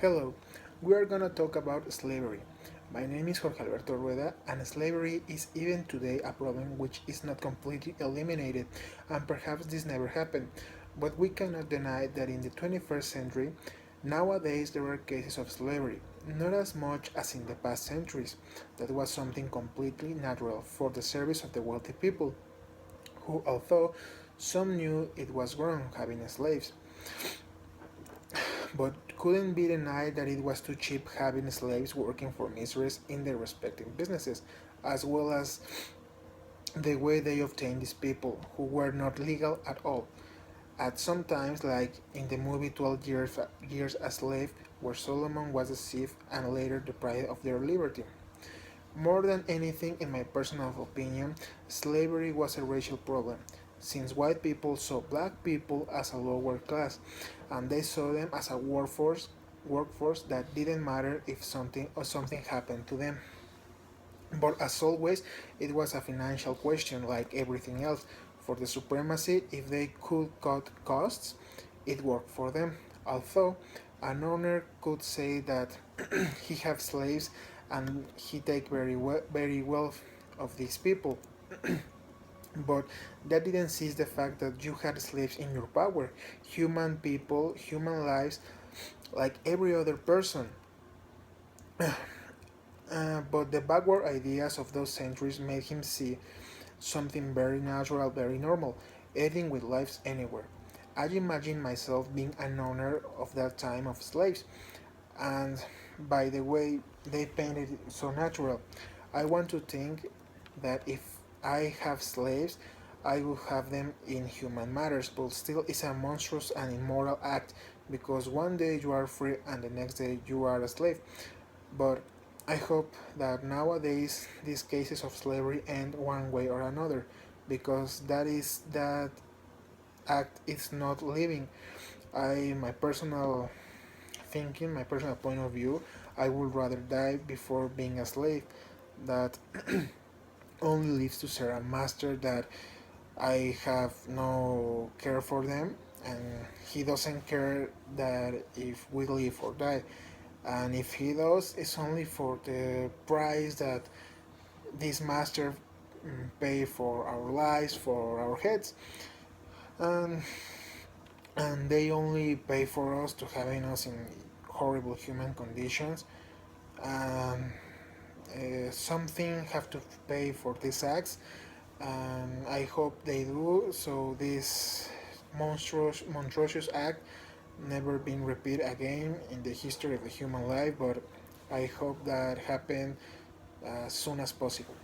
Hello, we are gonna talk about slavery. My name is Jorge Alberto Rueda, and slavery is even today a problem which is not completely eliminated, and perhaps this never happened. But we cannot deny that in the 21st century, nowadays there are cases of slavery, not as much as in the past centuries. That was something completely natural for the service of the wealthy people, who, although some knew it was wrong having slaves, but couldn't be denied that it was too cheap having slaves working for mistresses in their respective businesses, as well as the way they obtained these people, who were not legal at all. At some times, like in the movie 12 Years a Slave, where Solomon was a thief and later deprived of their liberty. More than anything, in my personal opinion, slavery was a racial problem, since white people saw black people as a lower class, and they saw them as a workforce that didn't matter if something happened to them. But as always, it was a financial question like everything else. For the supremacy, if they could cut costs, it worked for them. Although an owner could say that he have slaves and he take very well of these people. But that didn't seize the fact that you had slaves in your power, human people, human lives, like every other person. But the backward ideas of those centuries made him see something very natural, very normal, eating with lives anywhere. I imagine myself being an owner of that time of slaves, and by the way they painted it so natural, I want to think that if I have slaves, I will have them in human matters, but still it's a monstrous and immoral act because one day you are free and the next day you are a slave. But I hope that nowadays these cases of slavery end one way or another because that act is not living. My personal thinking, my personal point of view, I would rather die before being a slave that only lives to serve a master that I have no care for them and he doesn't care that if we live or die. And if he does, it's only for the price that this master pay for our lives, for our heads, and they only pay for us to having us in horrible human conditions. And something have to pay for these acts, and I hope they do. So this monstrous act never been repeated again in the history of the human life. But I hope that happen as soon as possible.